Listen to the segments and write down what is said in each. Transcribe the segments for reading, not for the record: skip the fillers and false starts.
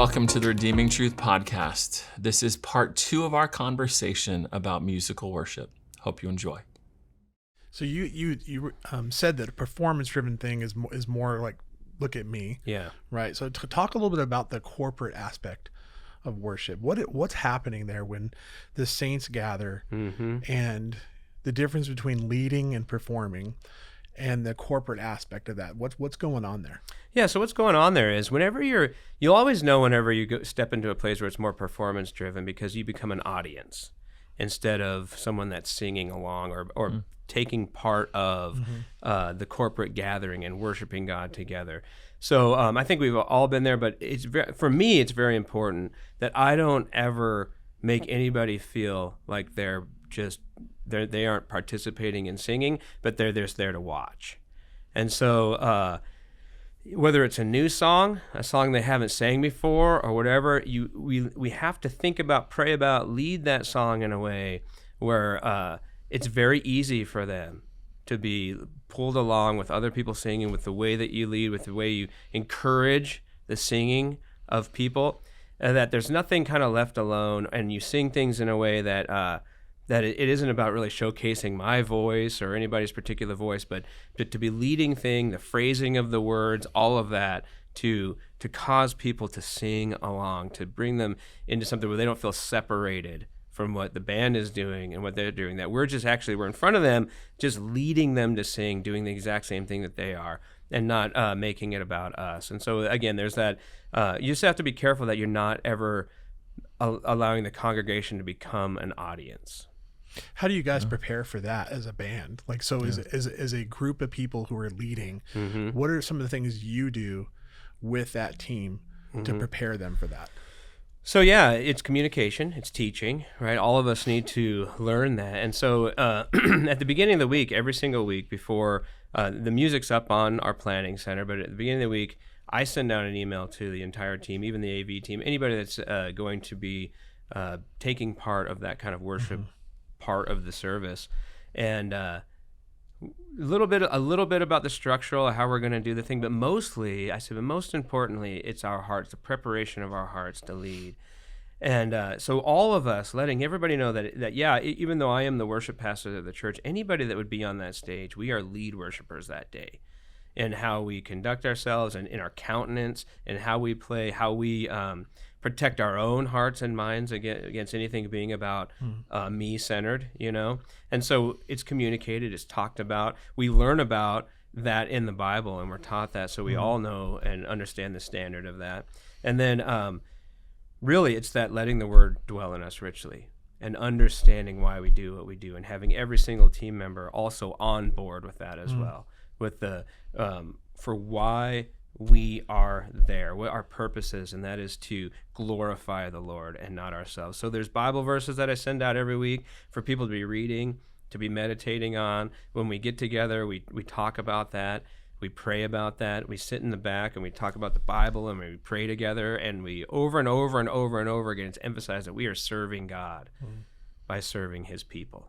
welcome to the Redeeming Truth podcast. This is part 2 of our conversation about musical worship. Hope you enjoy. So you said that a performance-driven thing is more like, look at me. Yeah. Right. So to talk a little bit about the corporate aspect of worship, what's happening there when the saints gather, and the difference between leading and performing, and the corporate aspect of that. What's going on there? Yeah, so what's going on there is you'll always know whenever you step into a place where it's more performance driven, because you become an audience instead of someone that's singing along or taking part of the corporate gathering and worshiping God together. So I think we've all been there, but for me, it's very important that I don't ever make anybody feel like they aren't participating in singing, but they're just there to watch. And so whether it's a new song, a song they haven't sang before, or whatever, we have to think about, pray about, lead that song in a way where it's very easy for them to be pulled along with other people singing, with the way that you lead, with the way you encourage the singing of people, that there's nothing kind of left alone, and you sing things in a way that it isn't about really showcasing my voice or anybody's particular voice, but to be leading the phrasing of the words, all of that, to cause people to sing along, to bring them into something where they don't feel separated from what the band is doing and what they're doing, that we're in front of them, just leading them to sing, doing the exact same thing that they are, and not making it about us. And so again, there's that, you just have to be careful that you're not ever allowing the congregation to become an audience. How do you guys prepare for that as a band? Like, so as a group of people who are leading, what are some of the things you do with that team to prepare them for that? So yeah, it's communication, it's teaching, right? All of us need to learn that. And so at the beginning of the week, every single week before the music's up on our planning center, but at the beginning of the week, I send out an email to the entire team, even the AV team, anybody that's going to be taking part of that kind of worship part of the service, and a little bit about the structural, how we're going to do the thing, but most importantly, it's our hearts, the preparation of our hearts to lead. And so all of us letting everybody know that even though I am the worship pastor of the church, anybody that would be on that stage, we are lead worshipers that day, and how we conduct ourselves, and in our countenance, and how we play, how we protect our own hearts and minds against anything being about me-centered, And so it's communicated, it's talked about. We learn about that in the Bible, and we're taught that, so we all know and understand the standard of that. And then really it's that letting the word dwell in us richly, and understanding why we do what we do, and having every single team member also on board with that as well, with the for why we are there, what our purpose is, and that is to glorify the Lord and not ourselves. So there's Bible verses that I send out every week for people to be reading, to be meditating on. When we get together, we talk about that, we pray about that, we sit in the back and we talk about the Bible, and we pray together, and we over and over and over and over again, it's emphasized that we are serving God by serving his people.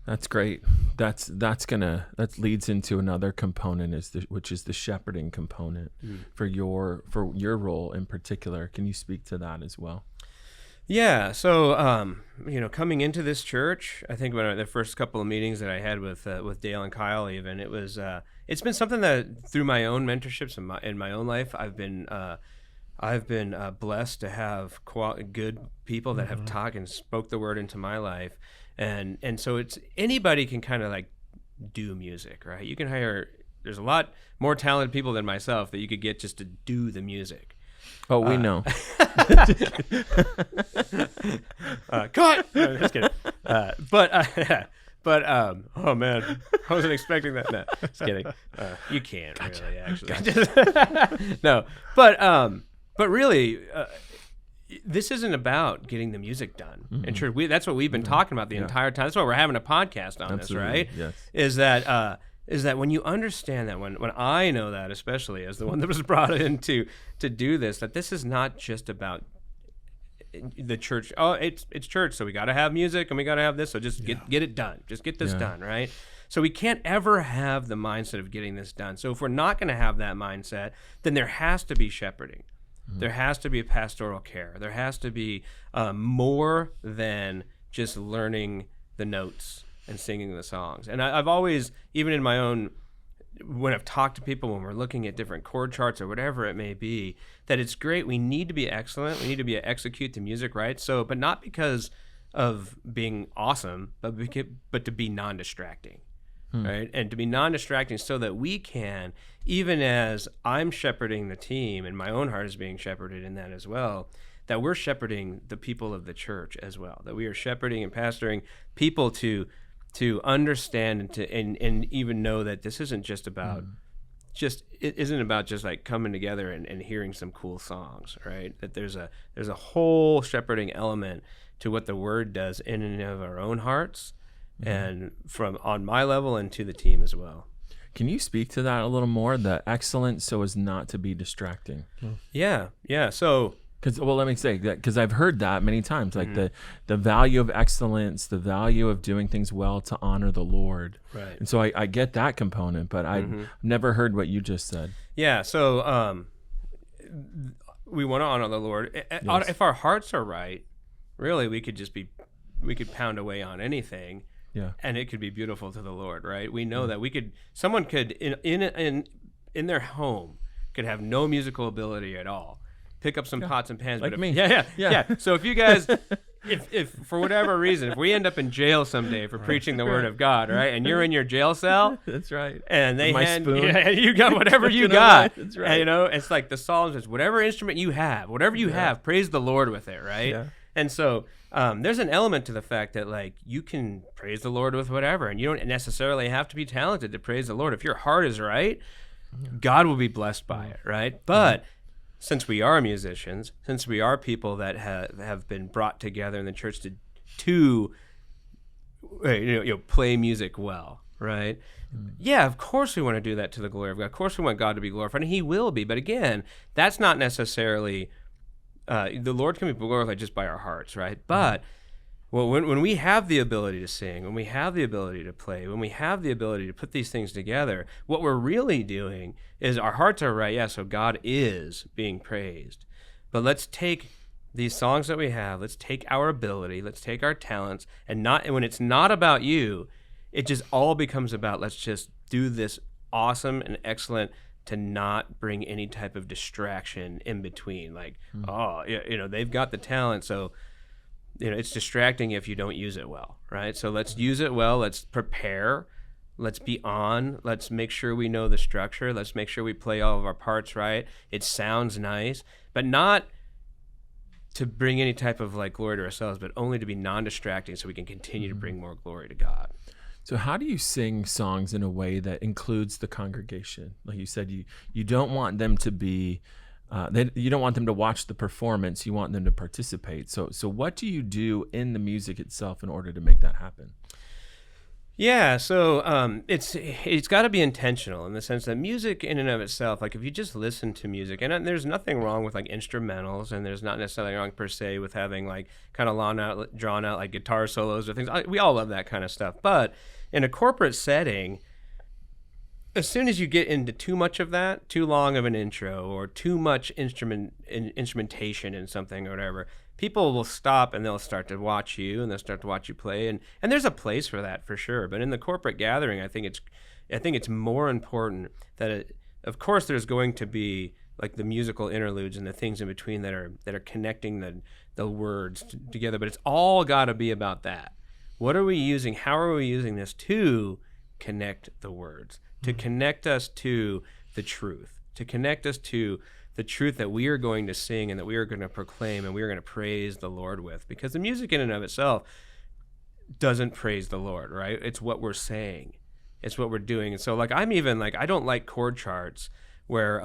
That's great. That leads into another component, which is the shepherding component for your role in particular. Can you speak to that as well? Yeah. So coming into this church, I think when the first couple of meetings that I had with Dale and Kyle, even it's been something that through my own mentorships in my own life, I've been blessed to have good people that have talked and spoke the word into my life. And so it's anybody can kind of like do music, right? You can there's a lot more talented people than myself that you could get just to do the music. Oh, we know. Cut! No, just kidding. But oh man, I wasn't expecting that. No, just kidding. You can't really, actually. No, but really, this isn't about getting the music done. And sure, that's what we've been talking about the entire time. That's why we're having a podcast on this, right? Yes. Is that when you understand that, when I know that, especially as the one that was brought in to do this, that this is not just about the church. Oh, it's church, so we got to have music and we got to have this, so just get it done. Just get this done, right? So we can't ever have the mindset of getting this done. So if we're not going to have that mindset, then there has to be shepherding. There has to be pastoral care. There has to be more than just learning the notes and singing the songs. And I've always, even in my own, when I've talked to people, when we're looking at different chord charts or whatever it may be, that it's great. We need to be excellent. We need to be execute the music right. So, but not because of being awesome, but to be non-distracting. Right? And to be non-distracting so that we can, even as I'm shepherding the team and my own heart is being shepherded in that as well, that we're shepherding the people of the church as well, that we are shepherding and pastoring people to understand and even know that this isn't just about it isn't about just like coming together and hearing some cool songs, right? That there's a whole shepherding element to what the word does in and of our own hearts, and from on my level and to the team as well. Can you speak to that a little more? The excellence so as not to be distracting. Yeah. So, Let me say that because I've heard that many times, like the value of excellence, the value of doing things well to honor the Lord. Right. And so I get that component, but I've never heard what you just said. Yeah. So we want to honor the Lord. Yes. If our hearts are right, really, we could pound away on anything. Yeah. And it could be beautiful to the Lord, right? We know that someone could in their home could have no musical ability at all, pick up some pots and pans, like but me. Yeah. So if you guys, if for whatever reason, if we end up in jail someday for preaching the word of God, right, and you're in your jail cell, That's right. and they My hand spoon. you got whatever you got, That's right. and, it's like the Psalms is whatever instrument you have, praise the Lord with it, right? Yeah. And so there's an element to the fact that like you can praise the Lord with whatever, and you don't necessarily have to be talented to praise the Lord. If your heart is right, God will be blessed by it, right? But since we are musicians, since we are people that have been brought together in the church to play music well, right? Yeah, of course we want to do that to the glory of God. Of course we want God to be glorified, and He will be. But again, that's not necessarily the Lord can be glorified just by our hearts, right? But when we have the ability to sing, when we have the ability to play, when we have the ability to put these things together, what we're really doing is our hearts are right, so God is being praised. But let's take these songs that we have, let's take our ability, let's take our talents, and when it's not about you, it just all becomes about let's just do this awesome and excellent to not bring any type of distraction in between. Like, they've got the talent, so it's distracting if you don't use it well, right? So let's use it well. Let's prepare. Let's be on. Let's make sure we know the structure. Let's make sure we play all of our parts right. It sounds nice, but not to bring any type of like glory to ourselves, but only to be non-distracting so we can continue to bring more glory to God. So how do you sing songs in a way that includes the congregation? Like you said, you don't want them to be, you don't want them to watch the performance. You want them to participate. So what do you do in the music itself in order to make that happen? Yeah, so it's got to be intentional in the sense that music in and of itself, like if you just listen to music, and there's nothing wrong with like instrumentals, and there's not necessarily wrong per se with having like kind of drawn out like guitar solos or things. We all love that kind of stuff, but in a corporate setting, as soon as you get into too much of that, too long of an intro or too much instrumentation in something or whatever, people will stop and they'll start to watch you and they'll start to watch you play. And there's a place for that for sure. But in the corporate gathering, I think it's more important that of course there's going to be like the musical interludes and the things in between that are connecting the words together. But it's all got to be about that. What are we using? How are we using this to connect the words? To connect us to the truth, to connect us to the truth that we are going to sing and that we are going to proclaim and we are going to praise the Lord with. Because the music in and of itself doesn't praise the Lord, right? It's what we're saying. It's what we're doing. And so like I'm even like I don't like chord charts where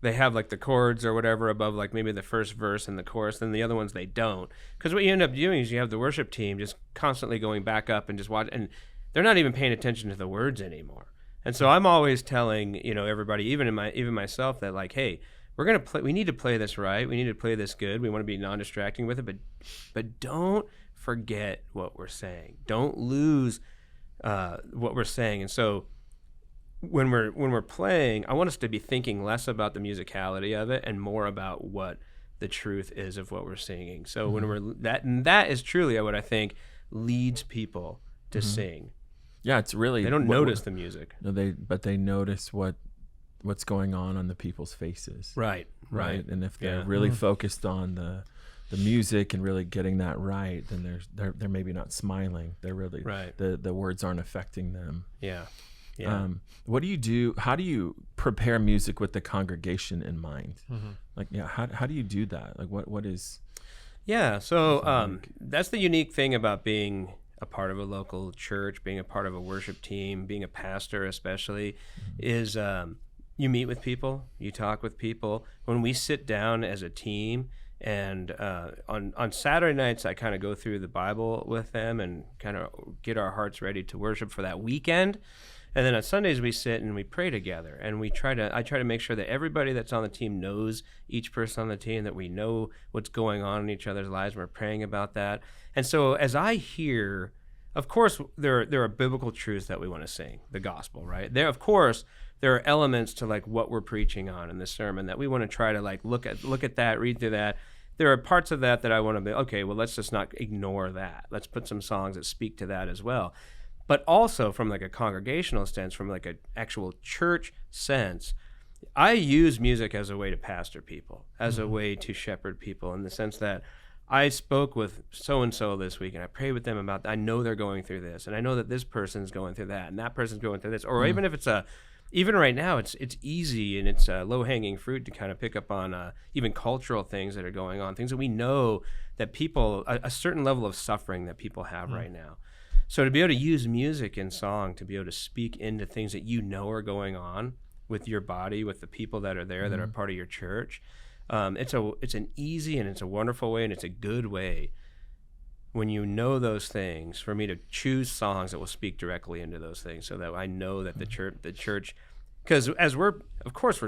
they have like the chords or whatever above like maybe the first verse and the chorus, and the other ones they don't. Because what you end up doing is you have the worship team just constantly going back up and just watch, and they're not even paying attention to the words anymore. And so I'm always telling, everybody, even myself, that like, hey, we're gonna play. We need to play this right. We need to play this good. We want to be non-distracting with it, but don't forget what we're saying. Don't lose what we're saying. And so when we're playing, I want us to be thinking less about the musicality of it and more about what the truth is of what we're singing. So when we're that is truly what I think leads people to sing. Yeah, it's really they don't notice the music. No, but they notice what's going on the people's faces. Right. And if they're really focused on the music and really getting that right, then they're maybe not smiling. They're really the words aren't affecting them. Yeah. What do you do? How do you prepare music with the congregation in mind? Like, how do you do that? Like, what is? Yeah. So that's the unique thing about being a part of a local church, being a part of a worship team, being a pastor, especially, is you meet with people, you talk with people. When we sit down as a team. And on Saturday nights, I kind of go through the Bible with them and kind of get our hearts ready to worship for that weekend. And then on Sundays, we sit and we pray together. And I try to make sure that everybody that's on the team knows each person on the team, that we know what's going on in each other's lives. And we're praying about that. And so as I hear, of course, there are biblical truths that we want to sing, the gospel, right? Of course, there are elements to like what we're preaching on in the sermon that we want to try to like look at that, read through that. There are parts of that I want to be, okay, well, let's just not ignore that. Let's put some songs that speak to that as well. But also from like a congregational sense, from like an actual church sense, I use music as a way to pastor people, as a way to shepherd people, in the sense that I spoke with so-and-so this week and I prayed with them about, I know they're going through this, and I know that this person's going through that, and that person's going through this. Or even if it's even right now, it's easy and it's low-hanging fruit to kind of pick up on even cultural things that are going on, things that we know that people, a certain level of suffering that people have right now. So to be able to use music and song to be able to speak into things that you know are going on with your body, with the people that are there that are part of your church, it's an easy and it's a wonderful way and it's a good way, when you know those things, for me to choose songs that will speak directly into those things, so that I know that the church, because as we're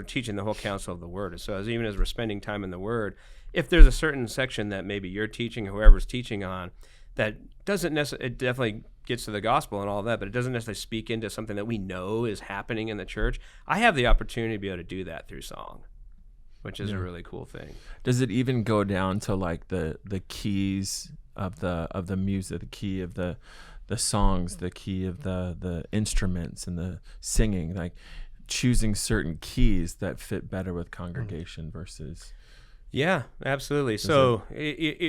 teaching the whole counsel of the word. So even as we're spending time in the word, if there's a certain section that maybe you're teaching, or whoever's teaching on, that doesn't necessarily, it definitely gets to the gospel and all that, but it doesn't necessarily speak into something that we know is happening in the church, I have the opportunity to be able to do that through song, which is a really cool thing. Does it even go down to like the keys of the music, the key of the songs, the key of the instruments and the singing, like choosing certain keys that fit better with congregation versus? Yeah, absolutely. So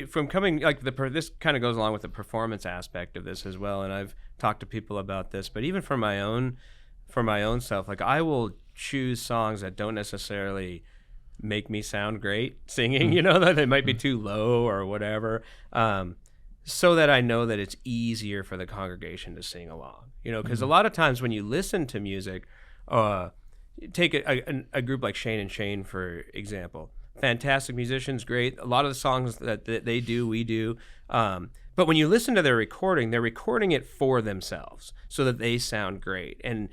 from coming, like this kind of goes along with the performance aspect of this as well. And I've talked to people about this, but even for my own self, like I will choose songs that don't necessarily make me sound great singing, that they might be too low or whatever, so that I know that it's easier for the congregation to sing along, because a lot of times when you listen to music, take a group like Shane and Shane, for example. Fantastic musicians, great. A lot of the songs that they do, we do. But when you listen to their recording, they're recording it for themselves so that they sound great. And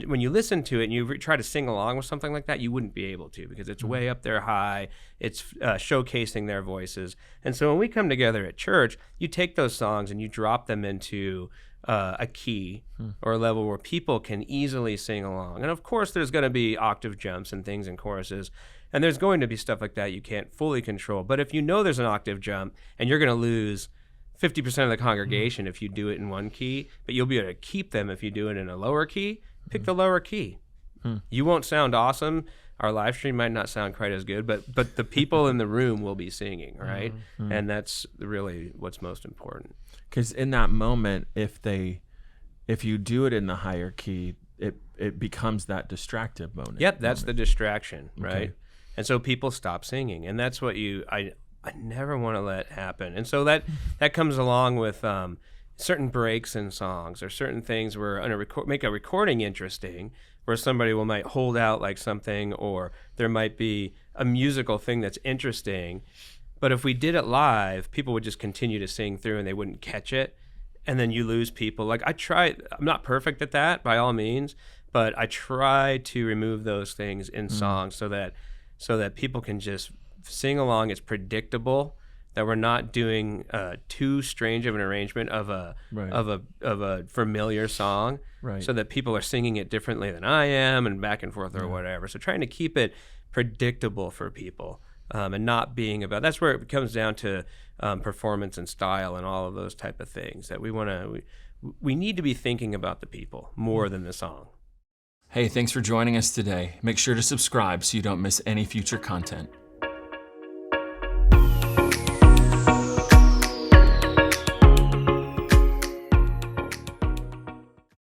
when you listen to it and you try to sing along with something like that, you wouldn't be able to, because it's way up there high. It's showcasing their voices. And so when we come together at church, you take those songs and you drop them into a key or a level where people can easily sing along. And of course, there's going to be octave jumps and things in choruses. And there's going to be stuff like that you can't fully control. But if you know there's an octave jump and you're going to lose 50% of the congregation if you do it in one key, but you'll be able to keep them if you do it in a lower key, pick the lower key. You won't sound awesome. Our live stream might not sound quite as good, but the people in the room will be singing, right? And that's really what's most important. Because in that moment, if you do it in the higher key, it becomes that distractive moment. Yep, that's the distraction, right? Okay. And so people stop singing, and that's what I never want to let happen. And so that comes along with certain breaks in songs, or certain things where make a recording interesting, where somebody might hold out like something, or there might be a musical thing that's interesting. But if we did it live, people would just continue to sing through and they wouldn't catch it. And then you lose people. Like I'm not perfect at that by all means, but I try to remove those things in songs so that people can just sing along. It's predictable. that we're not doing too strange of an arrangement of a familiar song, so that people are singing it differently than I am, and back and forth or whatever. So trying to keep it predictable for people, and not being about, that's where it comes down to performance and style and all of those type of things, that we need to be thinking about the people more than the song. Hey, thanks for joining us today. Make sure to subscribe so you don't miss any future content.